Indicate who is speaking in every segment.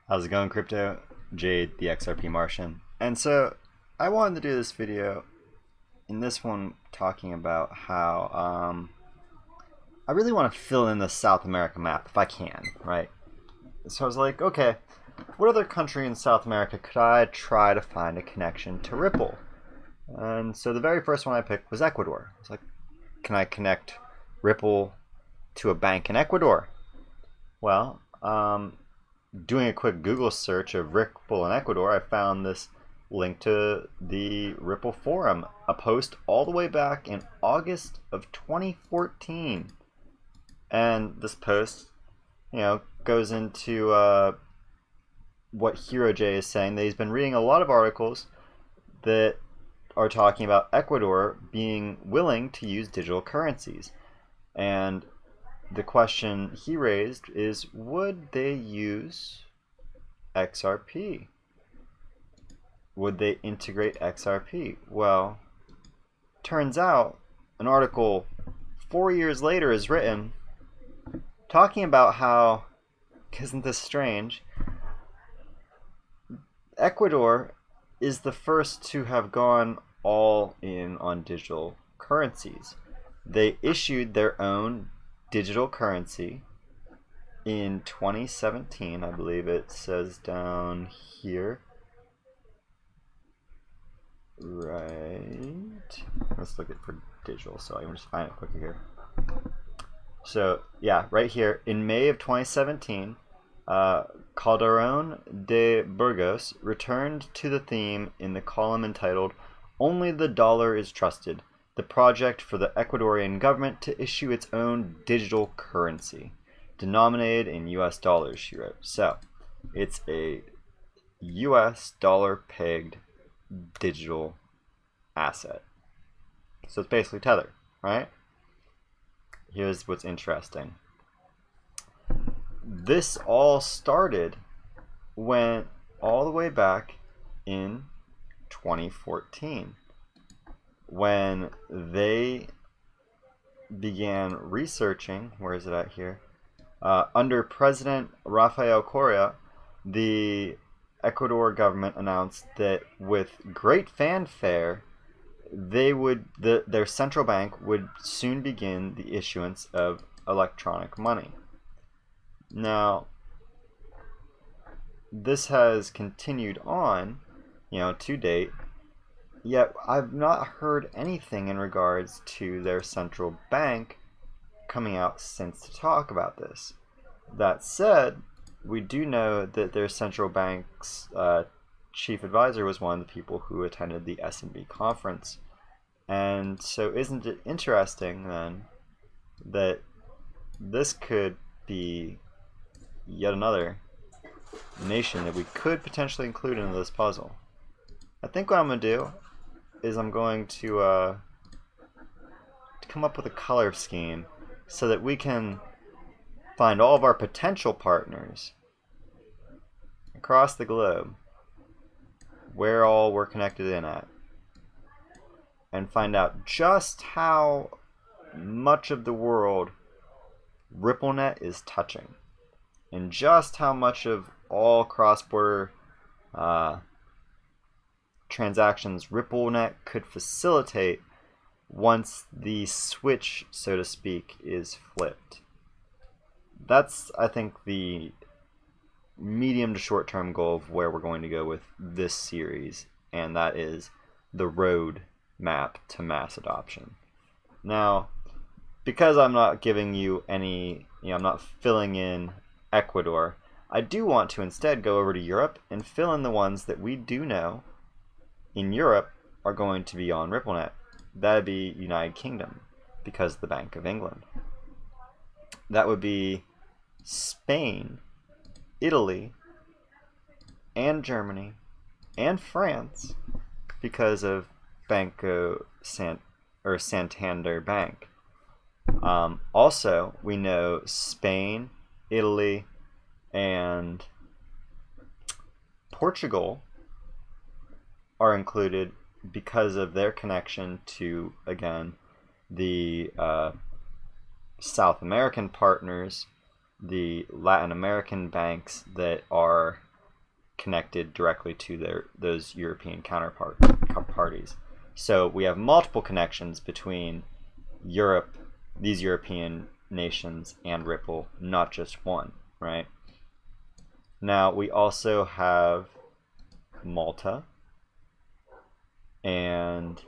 Speaker 1: How's it going, crypto? Jade, the XRP Martian. And so I wanted to do this video in this one talking about how I really want to fill in the South America map if I can, right? So I was like, okay, what other country in South America could I try to find a connection to Ripple? And so the very first one I picked was Ecuador. I was like, can I connect Ripple to a bank in Ecuador? Well, doing a quick Google search of Ripple in Ecuador, I found this link to the Ripple forum, a post all the way back in August of 2014. And this post, goes into what HeroJ is saying, that he's been reading a lot of articles that are talking about Ecuador being willing to use digital currencies. And the question he raised is, would they use XRP? Would they integrate XRP? Well, turns out an article 4 years later is written talking about how, isn't this strange, Ecuador is the first to have gone all in on digital currencies. They issued their own digital currency in 2017, I believe it says down here. Right. Let's look at for digital, so I can just find it quicker here. So yeah, right here in May of 2017, Calderon de Burgos returned to the theme in the column entitled "Only the Dollar is Trusted," the project for the Ecuadorian government to issue its own digital currency, denominated in US dollars, she wrote. So, it's a US dollar pegged digital asset. So it's basically Tether, right? Here's what's interesting. This all started, went all the way back in 2014 when they began researching. Where is it at here? Under President Rafael Correa, the Ecuador government announced that with great fanfare, their central bank would soon begin the issuance of electronic money. Now, this has continued on, to date, yet I've not heard anything in regards to their central bank coming out since to talk about this. That said, we do know that their central bank's chief advisor was one of the people who attended the S&B conference. And so isn't it interesting then that this could be yet another nation that we could potentially include into this puzzle? I think what I'm going to do is I'm going to come up with a color scheme so that we can find all of our potential partners across the globe, where all we're connected in at, and find out just how much of the world RippleNet is touching, and just how much of all cross-border transactions RippleNet could facilitate once the switch, so to speak, is flipped. That's, I think, the medium to short-term goal of where we're going to go with this series, and that is the roadmap to mass adoption. Now, because I'm not giving you any, I'm not filling in Ecuador, I do want to instead go over to Europe and fill in the ones that we do know in Europe are going to be on RippleNet. That would be United Kingdom, because of the Bank of England. That would be Spain, Italy, and Germany, and France, because of Santander Bank. Also, we know Spain, Italy, and Portugal are included because of their connection to, again, the South American partners, the Latin American banks that are connected directly to those European counterparties. So we have multiple connections between Europe, these European nations, and Ripple, not just one, right? Now we also have Malta, and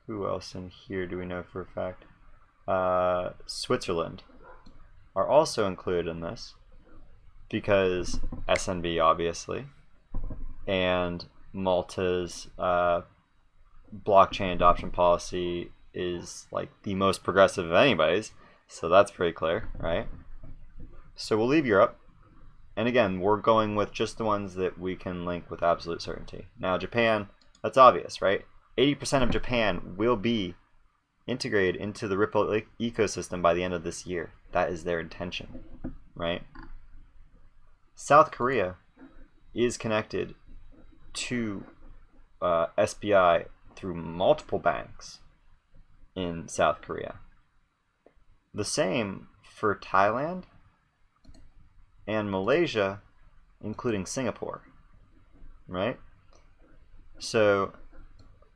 Speaker 1: who else in here do we know for a fact? Switzerland are also included in this because SNB obviously, and Malta's blockchain adoption policy is like the most progressive of anybody's, so that's pretty clear, right? So we'll leave Europe, and again, we're going with just the ones that we can link with absolute certainty. Now Japan, that's obvious, right? 80% of Japan will be integrated into the Ripple ecosystem by the end of this year. That is their intention, right? South Korea is connected to SBI through multiple banks in South Korea. The same for Thailand and Malaysia, including Singapore, right? So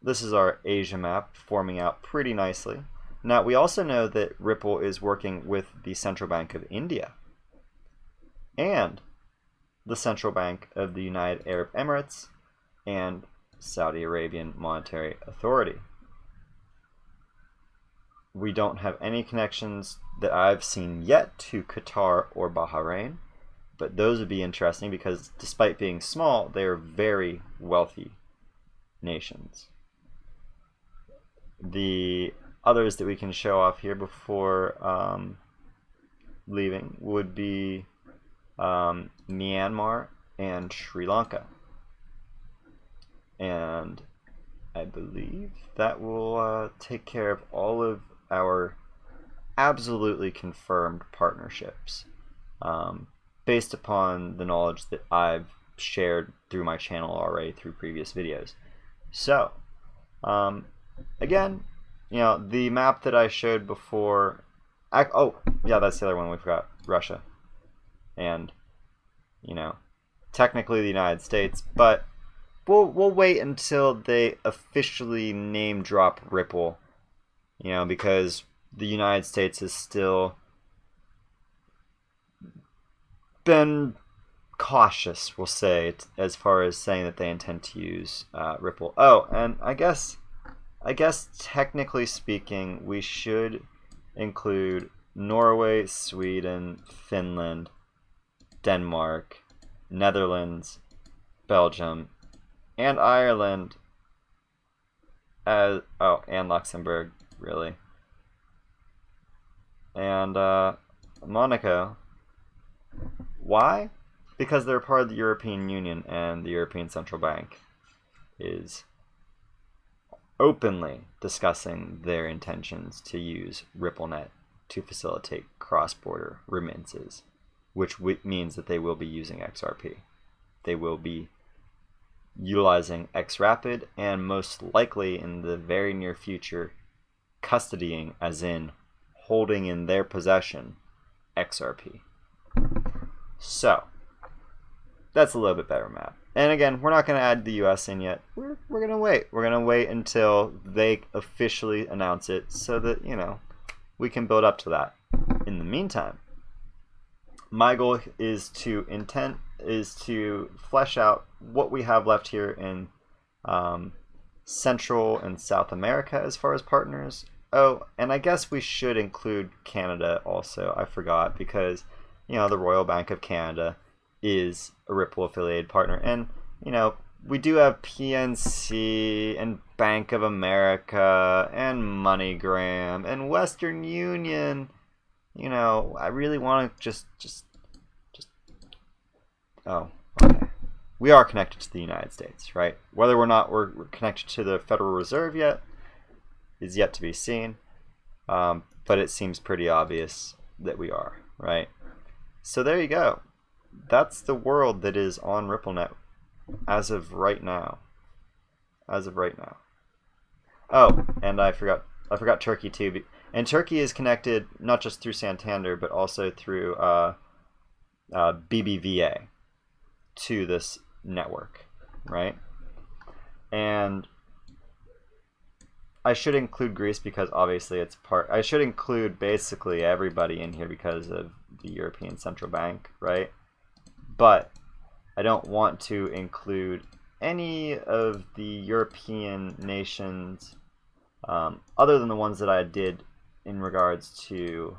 Speaker 1: this is our Asia map forming out pretty nicely. Now we also know that Ripple is working with the Central Bank of India and the Central Bank of the United Arab Emirates and Saudi Arabian Monetary Authority. We don't have any connections that I've seen yet to Qatar or Bahrain, but those would be interesting because despite being small, they are very wealthy nations. The others that we can show off here before leaving would be Myanmar and Sri Lanka. And I believe that will take care of all of our absolutely confirmed partnerships based upon the knowledge that I've shared through my channel already through previous videos. So again, you know, the map that I showed before, oh yeah, that's the other one we forgot, Russia, and you know, technically the United States, but we'll wait until they officially name drop Ripple, you know, because the United States has still been cautious, we'll say, as far as saying that they intend to use Ripple. Oh, and I guess technically speaking, we should include Norway, Sweden, Finland, Denmark, Netherlands, Belgium, and Ireland as and Luxembourg, really, and Monaco. Why? Because they're part of the European Union, and the European Central Bank is openly discussing their intentions to use RippleNet to facilitate cross-border remittances, which means that they will be using XRP. They will be utilizing XRapid, and most likely in the very near future, custodying, as in holding in their possession, XRP. So that's a little bit better map. And again, we're not going to add the US in yet. We're going to wait. We're going to wait until they officially announce it so that, you know, we can build up to that. In the meantime, my goal is to flesh out what we have left here in Central and South America as far as partners. Oh, and I guess we should include Canada also. I forgot, because, you know, the Royal Bank of Canada is a Ripple affiliated partner, and you know, we do have PNC and Bank of America and MoneyGram and Western Union. You know, I really want to just oh, okay. We are connected to the United States, right? Whether or not we're connected to the Federal Reserve yet is yet to be seen, but it seems pretty obvious that we are, right? So there you go. That's the world that is on RippleNet as of right now. Oh, and I forgot Turkey too. And Turkey is connected not just through Santander, but also through BBVA. to this network, right? And I should include Greece because obviously it's part. I should include basically everybody in here because of the European Central Bank, right? But I don't want to include any of the European nations other than the ones that I did in regards to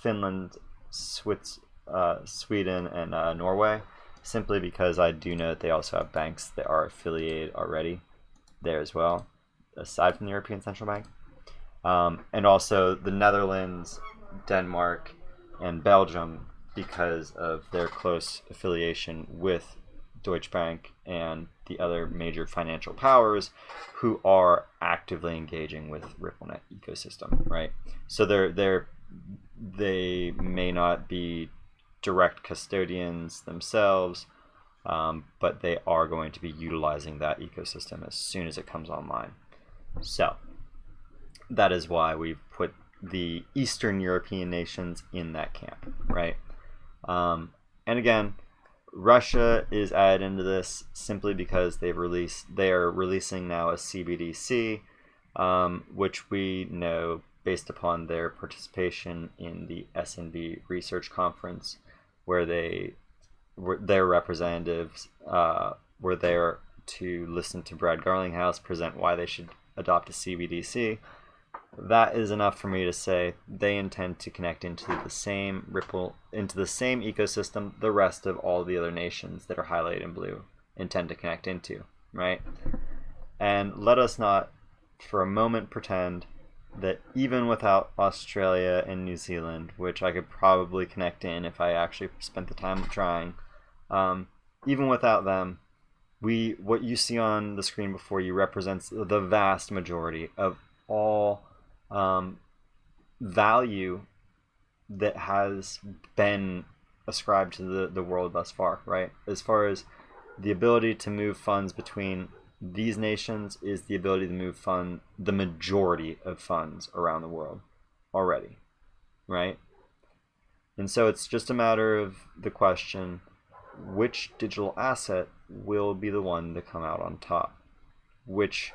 Speaker 1: Finland, Sweden, and Norway, simply because I do know that they also have banks that are affiliated already there as well, aside from the European Central Bank. And also the Netherlands, Denmark, and Belgium, because of their close affiliation with Deutsche Bank and the other major financial powers who are actively engaging with RippleNet ecosystem, right? So they may not be direct custodians themselves, but they are going to be utilizing that ecosystem as soon as it comes online. So that is why we've put the Eastern European nations in that camp, right? And again, Russia is added into this simply because they are releasing now a CBDC, which we know based upon their participation in the S&B research conference, where their representatives were there to listen to Brad Garlinghouse present why they should adopt a CBDC. That is enough for me to say they intend to connect into the same ecosystem the rest of all the other nations that are highlighted in blue intend to connect into, right? And let us not for a moment pretend that even without Australia and New Zealand, which I could probably connect in if I actually spent the time trying, even without them, what you see on the screen before you represents the vast majority of all value that has been ascribed to the world thus far, right? As far as the ability to move funds between these nations is the ability to move the majority of funds around the world already, right? And so it's just a matter of the question, which digital asset will be the one to come out on top? Which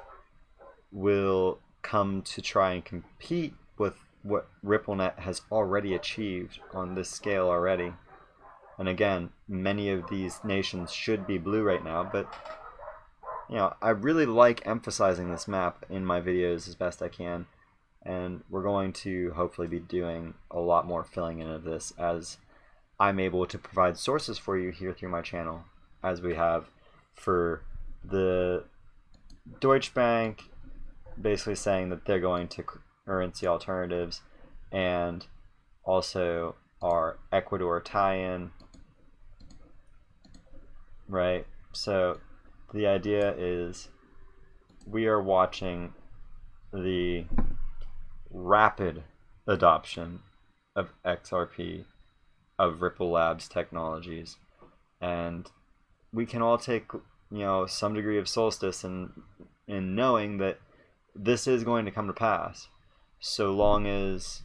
Speaker 1: will come to try and compete with what RippleNet has already achieved on this scale already? And again, many of these nations should be blue right now, but I really like emphasizing this map in my videos as best I can, and we're going to hopefully be doing a lot more filling in of this as I'm able to provide sources for you here through my channel, as we have for the Deutsche Bank basically saying that they're going to currency alternatives, and also our Ecuador tie-in, right? So the idea is we are watching the rapid adoption of XRP, of Ripple Labs technologies, and we can all take some degree of solstice in knowing that this is going to come to pass, so long as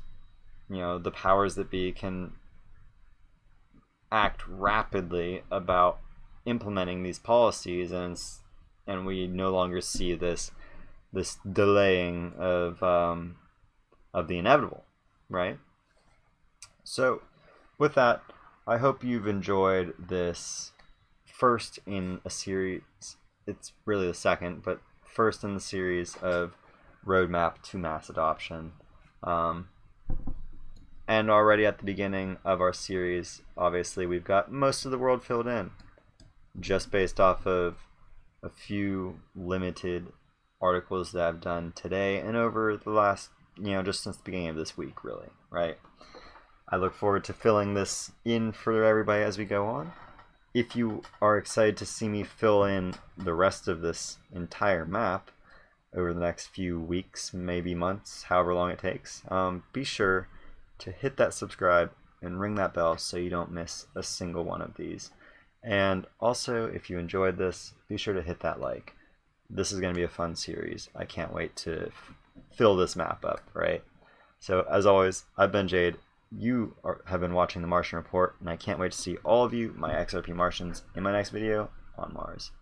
Speaker 1: the powers that be can act rapidly about implementing these policies, and we no longer see this delaying of the inevitable, right? So with that, I hope you've enjoyed this first in a series. It's really the second, but first in the series of RoadMap to mass adoption. And already at the beginning of our series, obviously we've got most of the world filled in, just based off of a few limited articles that I've done today and over the last, just since the beginning of this week, really, right? I look forward to filling this in for everybody as we go on. If you are excited to see me fill in the rest of this entire map over the next few weeks, maybe months, however long it takes, be sure to hit that subscribe and ring that bell so you don't miss a single one of these. And also, if you enjoyed this, be sure to hit that like. This is going to be a fun series. I can't wait to fill this map up, right? So as always, I've been Jade. have been watching the Martian Report, and I can't wait to see all of you, my XRP Martians, in my next video on Mars.